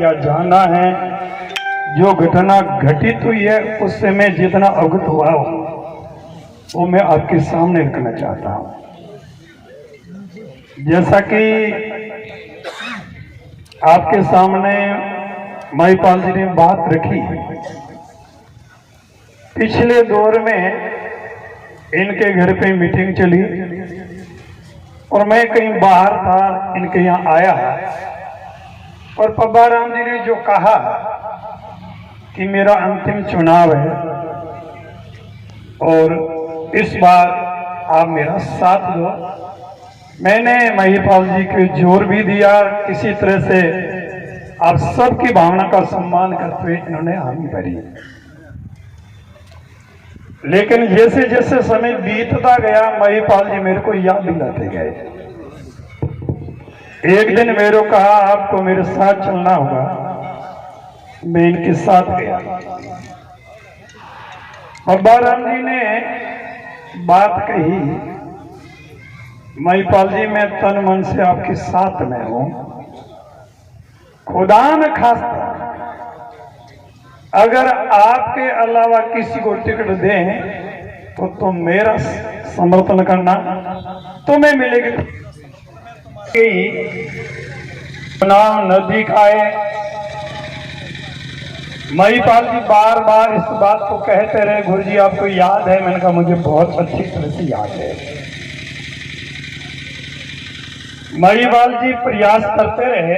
या जानना है। जो घटना घटित हुई है उससे मैं जितना अवगत हुआ हूं वो मैं आपके सामने रखना चाहता हूं। जैसा कि आपके सामने महिपाल जी ने बात रखी, पिछले दौर में इनके घर पे मीटिंग चली और मैं कहीं बाहर था, इनके यहाँ आया और पब्बा राम जी ने जो कहा कि मेरा अंतिम चुनाव है और इस बार आप मेरा साथ दो, मैंने महिपाल जी को जोर भी दिया। किसी तरह से आप सबकी भावना का सम्मान करते हुए इन्होंने हामी भरी। लेकिन जैसे जैसे समय बीतता गया महिपाल जी मेरे को याद दिलाते गए। एक दिन मेरे को कहा आपको मेरे साथ चलना होगा, मैं इनके साथ गया। पब्बा राम जी ने बात कही, महिपाल जी मैं तन मन से आपके साथ में हूं, खुदा न खास्ता अगर आपके अलावा किसी को टिकट दें तो तुम मेरा समर्थन करना, तुम्हें मिलेगी। चुनाव नजदीक आए, महिपाल जी बार बार इस बात को कहते रहे, गुरु जी आपको याद है? मैंने कहा मुझे बहुत अच्छी तरह से याद है। महिपाल जी प्रयास करते रहे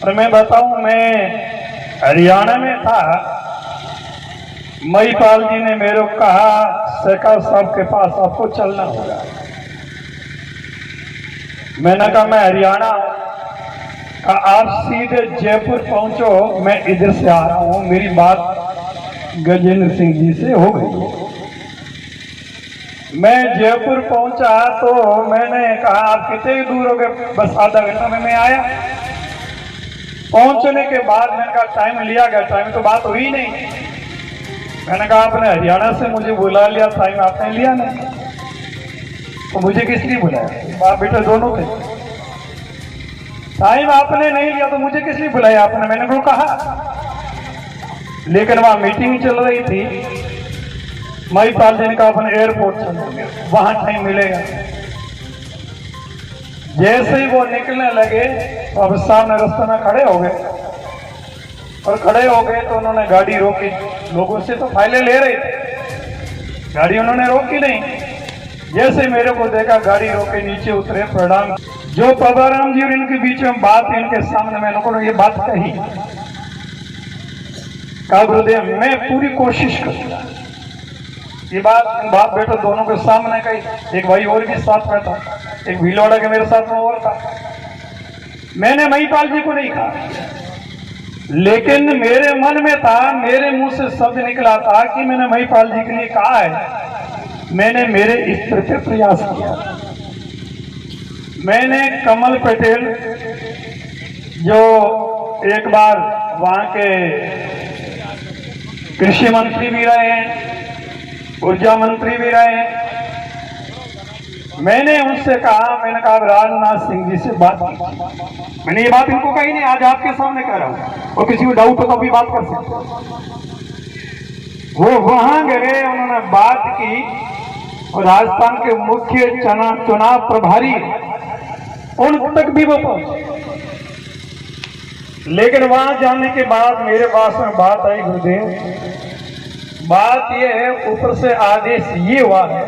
और मैं बताऊं, मैं हरियाणा में था, महिपाल जी ने मेरे को कहा सरकार साहब के पास आपको चलना होगा। मैंने कहा मैं हरियाणा, आप सीधे जयपुर पहुंचो, मैं इधर से आ रहा हूं। मेरी बात गजेंद्र सिंह जी से हो गई। मैं जयपुर पहुंचा तो मैंने कहा आप कितने दूर हो गए? बस आधा घंटा में मैं आया। पहुंचने के बाद मैंने कहा टाइम लिया गया, टाइम तो बात हुई नहीं। मैंने कहा आपने हरियाणा से मुझे बुला लिया, टाइम आपने लिया नहीं, तो मुझे किस लिए बुलाया? बाप बेटा दोनों थे। टाइम आपने नहीं लिया तो मुझे किस लिए बुलाया आपने? मैंने को कहा। लेकिन वहां मीटिंग चल रही थी, महिपाल जी ने कहा अपन एयरपोर्ट चलेंगे, वहां टाइम मिलेगा। जैसे ही वो निकलने लगे तो अब सामने रास्ते में खड़े हो गए और खड़े हो गए तो उन्होंने गाड़ी रोकी। लोगों से तो फाइलें ले रहे थे, गाड़ी उन्होंने रोकी नहीं। जैसे मेरे को देखा गाड़ी रोके, नीचे उतरे, प्रणाम। जो पब्बा राम जी और इनके बीच में बात, इनके सामने मैंने को ये बात कही, कहा गुरुदेव मैं पूरी कोशिश करूंगा। ये बात बाप बेटा दोनों के सामने कही। एक भाई और भी साथ में था, एक भीलवाड़ा के मेरे साथ में और था। मैंने महिपाल जी को नहीं कहा, लेकिन मेरे मन में था, मेरे मुंह से शब्द निकला था कि मैंने महिपाल जी के लिए कहा है। मैंने मेरे स्तर पे प्रयास किया। मैंने कमल पटेल जो एक बार वहां के कृषि मंत्री भी रहे हैं, ऊर्जा मंत्री भी रहे हैं, मैंने उनसे कहा, मैंने कहा राजनाथ सिंह जी से बात की। मैंने ये बात इनको कही नहीं, आज आपके सामने कह रहा हूं, और किसी को डाउट हो तो भी बात कर सकते। वो वहां गए, उन्होंने बात की और राजस्थान के मुख्य चुनाव प्रभारी उन तक भी वो पहुंचे। लेकिन वहां जाने के बाद मेरे पास में बात आई, गुरुदेव बात यह है, ऊपर से आदेश ये हुआ है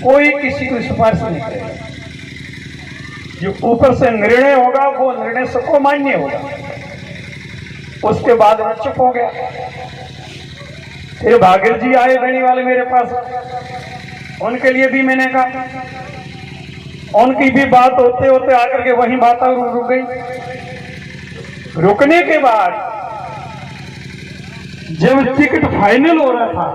कोई किसी को सिफारिश नहीं करेगा, जो ऊपर से निर्णय होगा वो निर्णय सबको मान्य होगा। उसके बाद मैं चुप हो गया। फिर भागीर जी आए बेनी वाले मेरे पास, उनके लिए भी मैंने कहा, उनकी भी बात होते होते आकर के वही बात रुक गई। रुकने के बाद जब टिकट फाइनल हो रहा था,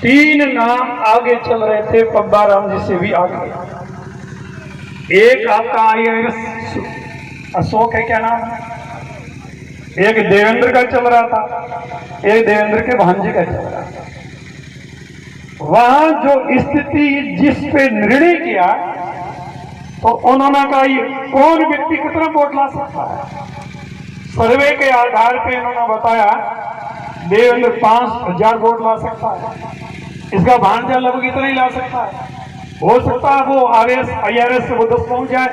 3 नाम आगे चल रहे थे, पब्बा राम जी से भी आगे। एक आपका IAS अशोक है, क्या नाम है, एक देवेंद्र का चल रहा था, एक देवेंद्र के भांजी का चल रहा था। वहां जो स्थिति जिस पे निर्णय किया तो उन्होंने कहा ये कौन व्यक्ति कितना वोट ला सकता है। सर्वे के आधार पे इन्होंने बताया देवेंद्र 5,000 वोट ला सकता है, इसका भांजा लगभग इतना ही ला सकता है, हो सकता है वो RS IRS से वो 10 पहुंच जाए,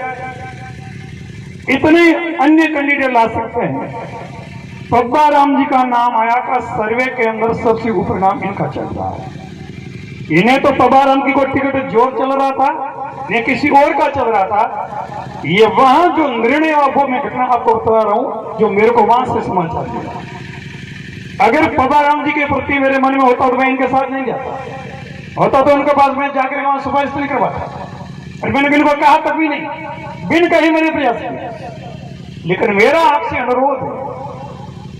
इतने अन्य कैंडिडेट ला सकते हैं। पब्बा राम जी का नाम आया का सर्वे के अंदर सबसे ऊपर नाम इनका चल रहा है। इन्हें तो पब्बा राम की कोई टिकट जोर चल रहा था, ये किसी और का चल रहा था। ये वहां जो निर्णय वो मैं घटना आपको बता रहा हूं जो मेरे को वहां से समाचार मिला। अगर पब्बा राम जी के प्रति मेरे मन में होता तो मैं इनके साथ नहीं जाता, होता तो उनके पास मैं जाकर वहां सुपारिश नहीं करवाता, और मैंने इनको कहा तक भी नहीं, बिन कहीं मैंने प्रयास किया। लेकिन मेरा आपसे अनुरोध है,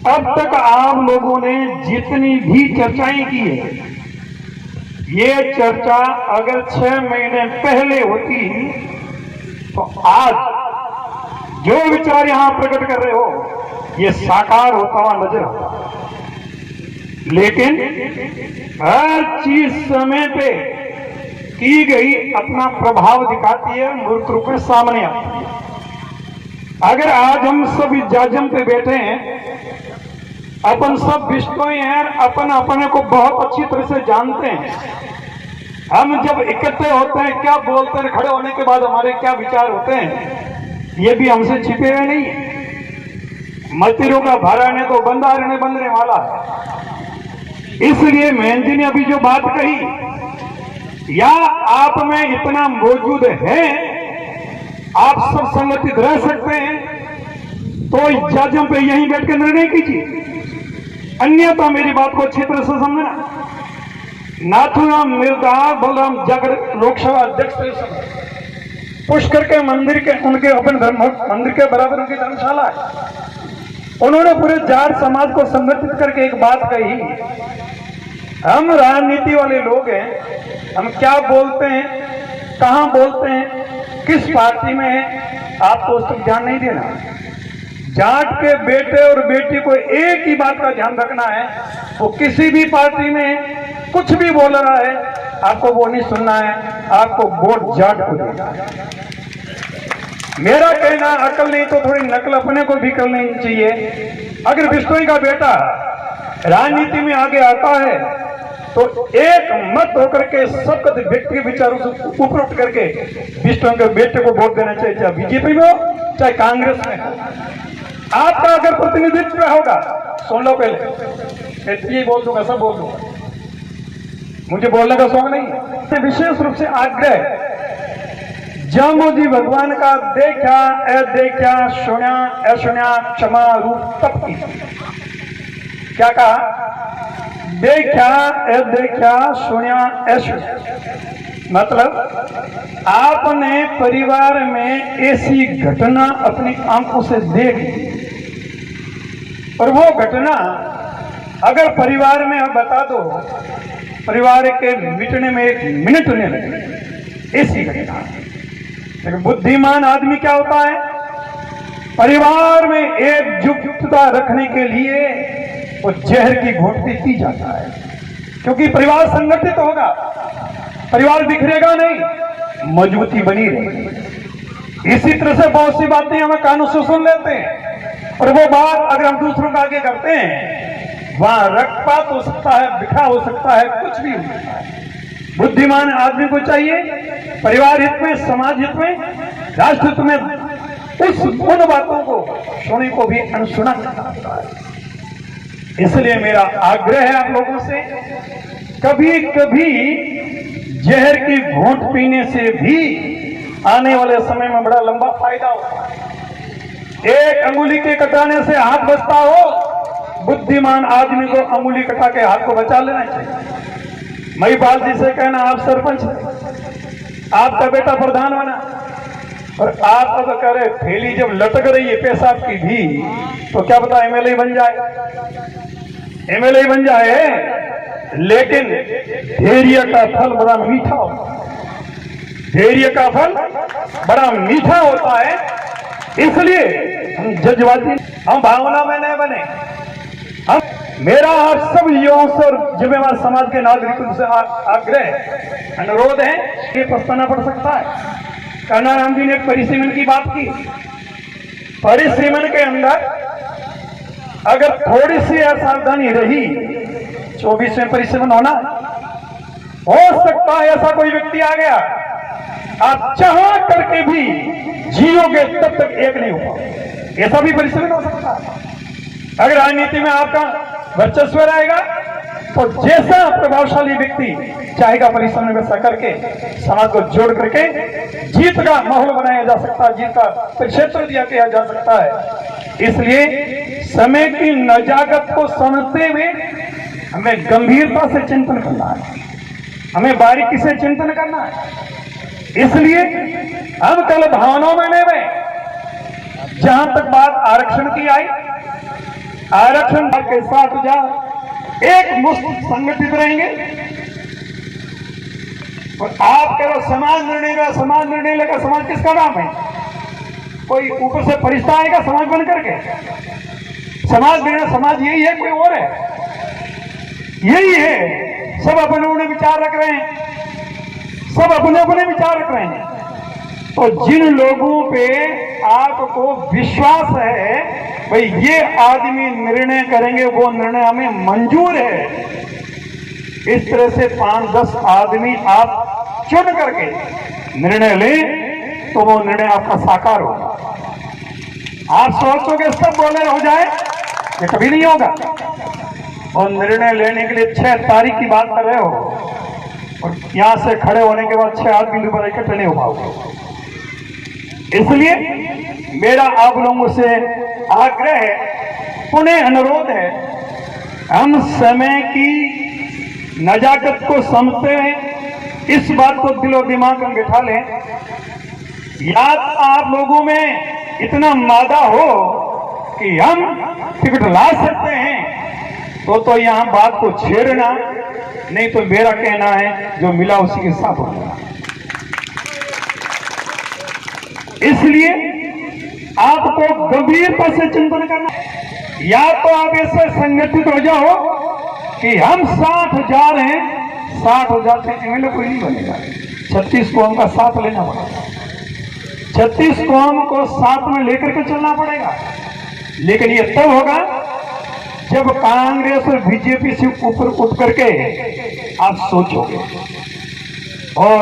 अब तक आप लोगों ने जितनी भी चर्चाएं की है, ये चर्चा अगर 6 महीने पहले होती तो आज जो विचार यहां प्रकट कर रहे हो ये साकार होता हुआ नजर आता। लेकिन हर चीज समय पे की गई अपना प्रभाव दिखाती है, मूर्त रूप में सामने आती है। अगर आज हम सब इस जाजम पे बैठे हैं, अपन सब विष्णुई हैं, अपन अपने को बहुत अच्छी तरह से जानते हैं। हम जब इकट्ठे होते हैं, क्या बोलते हैं, खड़े होने के बाद हमारे क्या विचार होते हैं, ये भी हमसे छिपे हुए नहीं है। मतिरों का भराने तो बंदा रहने बंदने वाला है। इसलिए महन जी ने अभी जो बात कही, या आप में इतना मौजूद है, आप सब संगठित रह सकते हैं तो जजों पे यहीं बैठ के निर्णय कीजिए, अन्यथा मेरी बात को अच्छी तरह से समझना। नाथूराम मिर्जा बलराम जागर लोकसभा अध्यक्ष पुष्कर के मंदिर के उनके अपन धर्म मंदिर के बराबर उनकी धर्मशाला है। उन्होंने पूरे जाट समाज को संगठित करके एक बात कही, हम राजनीति वाले लोग हैं, हम क्या बोलते हैं, कहां बोलते हैं, किस पार्टी में है, आपको उस तक ध्यान नहीं देना। जाट के बेटे और बेटी को एक ही बात का ध्यान रखना है, वो किसी भी पार्टी में कुछ भी बोल रहा है, आपको वो नहीं सुनना है, आपको वोट जाट को देना है। मेरा कहना अकल नहीं तो थोड़ी नकल अपने को भी करनी चाहिए। अगर बिश्नोई का बेटा राजनीति में आगे आता है तो एक मत होकर के सबक व्यक्ति के विचारों से ऊपर उठ करके बिश्नोई के बेटे को वोट देना चाहिए, चाहे बीजेपी में हो चाहे कांग्रेस में हो। आपका अगर प्रतिनिधित्व होगा, सुन लो पहले, ये बोल दूंगा, सब बोल दूंगा, मुझे बोलने का शौक नहीं है। विशेष रूप से आग्रह, जामो जी भगवान का देखा देखा, सुना असुना, क्षमा रूप तप की। क्या कहा? देखा देखा, सुना असुना, मतलब आपने परिवार में ऐसी घटना अपनी आंखों से देख ली, और वो घटना अगर परिवार में आप बता दो, परिवार के मिटने में 1 मिनट नहीं लगे, ऐसी घटना। लेकिन बुद्धिमान आदमी क्या होता है, परिवार में एकजुटता रखने के लिए वो जहर की घूंट पी जाता है, क्योंकि परिवार संगठित होगा, परिवार बिखरेगा नहीं, मजबूती बनी रहेगी। इसी तरह से बहुत सी बातें हम कानों से सुन लेते हैं, और वो बात अगर हम दूसरों का आगे करते हैं, वहां रक्तपात हो सकता है, बिखरा हो सकता है, कुछ भी हो सकता है। बुद्धिमान आदमी को चाहिए परिवार हित में, समाज हित में, राष्ट्र हित में उन बातों को सुनी को भी अनसुना करता है। इसलिए मेरा आग्रह है आप लोगों से, कभी कभी जहर की घूंट पीने से भी आने वाले समय में बड़ा लंबा फायदा होता है। एक अंगुली के कटाने से हाथ बचता हो, बुद्धिमान आदमी को अंगुली कटा के हाथ को बचा लेना चाहिए। महिपाल जी से कहना, आप सरपंच हैं, आपका बेटा प्रधान बना, और आप अगर कह रहे थैली जब लटक रही है पेशाब की भी, तो क्या पता एमएलए बन जाए, एमएलए बन जाए। लेकिन धैर्य का फल बड़ा मीठा होता है, धैर्य का फल बड़ा मीठा होता है। इसलिए हम जज्बाती, हम भावना में नहीं बने। हम, मेरा आप सब युवाओं से और जिम्मेवार समाज के नागरिकों से आग्रह अनुरोध है कि पछताना पड़ सकता है, कान्हाराम जी ने परिसीमन की बात की। परिसीमन के अंदर अगर थोड़ी सी असावधानी रही, 24वें परिसीमन होना, हो सकता है ऐसा कोई व्यक्ति आ गया, आप चाह करके भी जियोगे तब तक एक नहीं हो पाओगे, ऐसा भी परिसीमन हो सकता है। अगर राजनीति में आपका वर्चस्व रहेगा तो जैसा प्रभावशाली व्यक्ति चाहेगा परिश्रम वैसा करके समाज को जोड़ करके जीत का माहौल बनाया जा सकता है, जीत का क्षेत्र दिया किया जा सकता है। इसलिए समय की नजाकत को समझते हुए हमें गंभीरता से चिंतन करना है, हमें बारीकी से चिंतन करना है। इसलिए हम कल भावनाओं में नहीं रहे। जहां तक बात आरक्षण की आई, आरक्षण के साथ जा एक मुश्त संगठित रहेंगे और आप कह रहे समाज निर्णय का, समाज निर्णय लेगा, समाज किसका नाम है? कोई ऊपर से फरिश्ता आएगा समाज बन करके? समाज निर्णय, समाज यही है, कोई और है? यही है। सब अपने अपने विचार रख रहे हैं, सब अपने अपने विचार रख रहे हैं। तो जिन लोगों पे आपको विश्वास है भाई ये आदमी निर्णय करेंगे, वो निर्णय हमें मंजूर है, इस तरह से 5-10 आदमी आप चुन करके निर्णय लें तो वो निर्णय आपका साकार होगा। आप सोचोगे सब बोले हो जाए, ये कभी नहीं होगा। और निर्णय लेने के लिए 6 तारीख की बात कर रहे हो और यहां से खड़े होने के बाद 6 आदमी दोबारा इकट्ठे नहीं हो पाओगे। इसलिए मेरा आप लोगों से आग्रह है, पुनः अनुरोध है, हम समय की नजाकत को समझते हैं, इस बात को दिलो दिमाग में बिठा लें। या आप लोगों में इतना मादा हो कि हम टिकट ला सकते हैं तो यहां बात को छेड़ना, नहीं तो मेरा कहना है जो मिला उसी के साथ होगा। इसलिए आपको गंभीरता से चिंतन करना, या तो आप ऐसे संगठित हो जाओ कि हम 60,000 हैं, 60,000 से एमएलए कोई नहीं बनेगा। 36 कौम का साथ लेना पड़ेगा, 36 कौम को साथ में लेकर के चलना पड़ेगा। लेकिन ये तब होगा जब कांग्रेस और बीजेपी से ऊपर उठ करके आप सोचोगे, और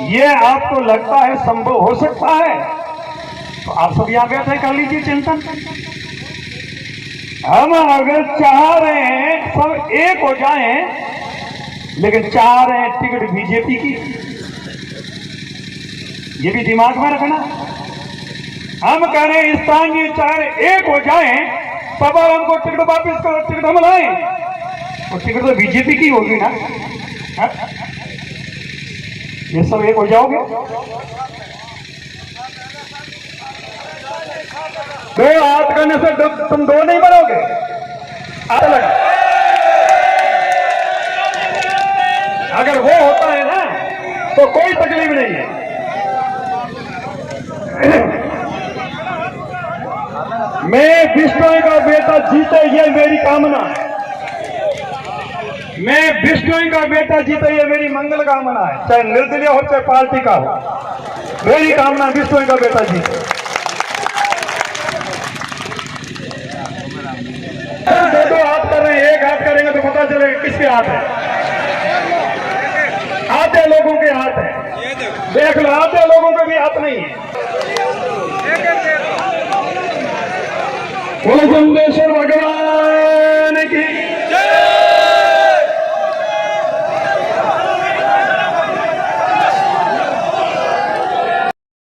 ये आपको लगता है संभव हो सकता है, तो आप सब यहां बैठे कर लीजिए चिंतन। हम अगर चाह रहे हैं सब एक हो जाएं, लेकिन चाह रहे हैं टिकट बीजेपी की, ये भी दिमाग में रखना। हम कह रहे हैं स्थानीय चाहे एक हो जाएं, तब हमको टिकट वापिस करो, टिकट हम लाएं, और टिकट तो बीजेपी की होगी ना। हा? ये सब एक हो जाओगे? 2 हाथ करने से तुम 2 नहीं बनोगे। अगर वो होता है ना तो कोई तकलीफ नहीं है। मैं विष्णु का बेटा जीते, ये मेरी कामना है। मैं विष्णु का बेटा जीते, ये मेरी मंगल कामना है, चाहे निर्दलीय हो चाहे पार्टी का हो। मेरी कामना विष्णु का बेटा जीते। 2 हाथ कर रहे हैं, एक हाथ करेंगे तो पता चलेगा किसके हाथ है। आधे लोगों के हाथ है, देख लो, आधे लोगों के भी हाथ नहीं है। बोलो जम्बेश्वर भगवान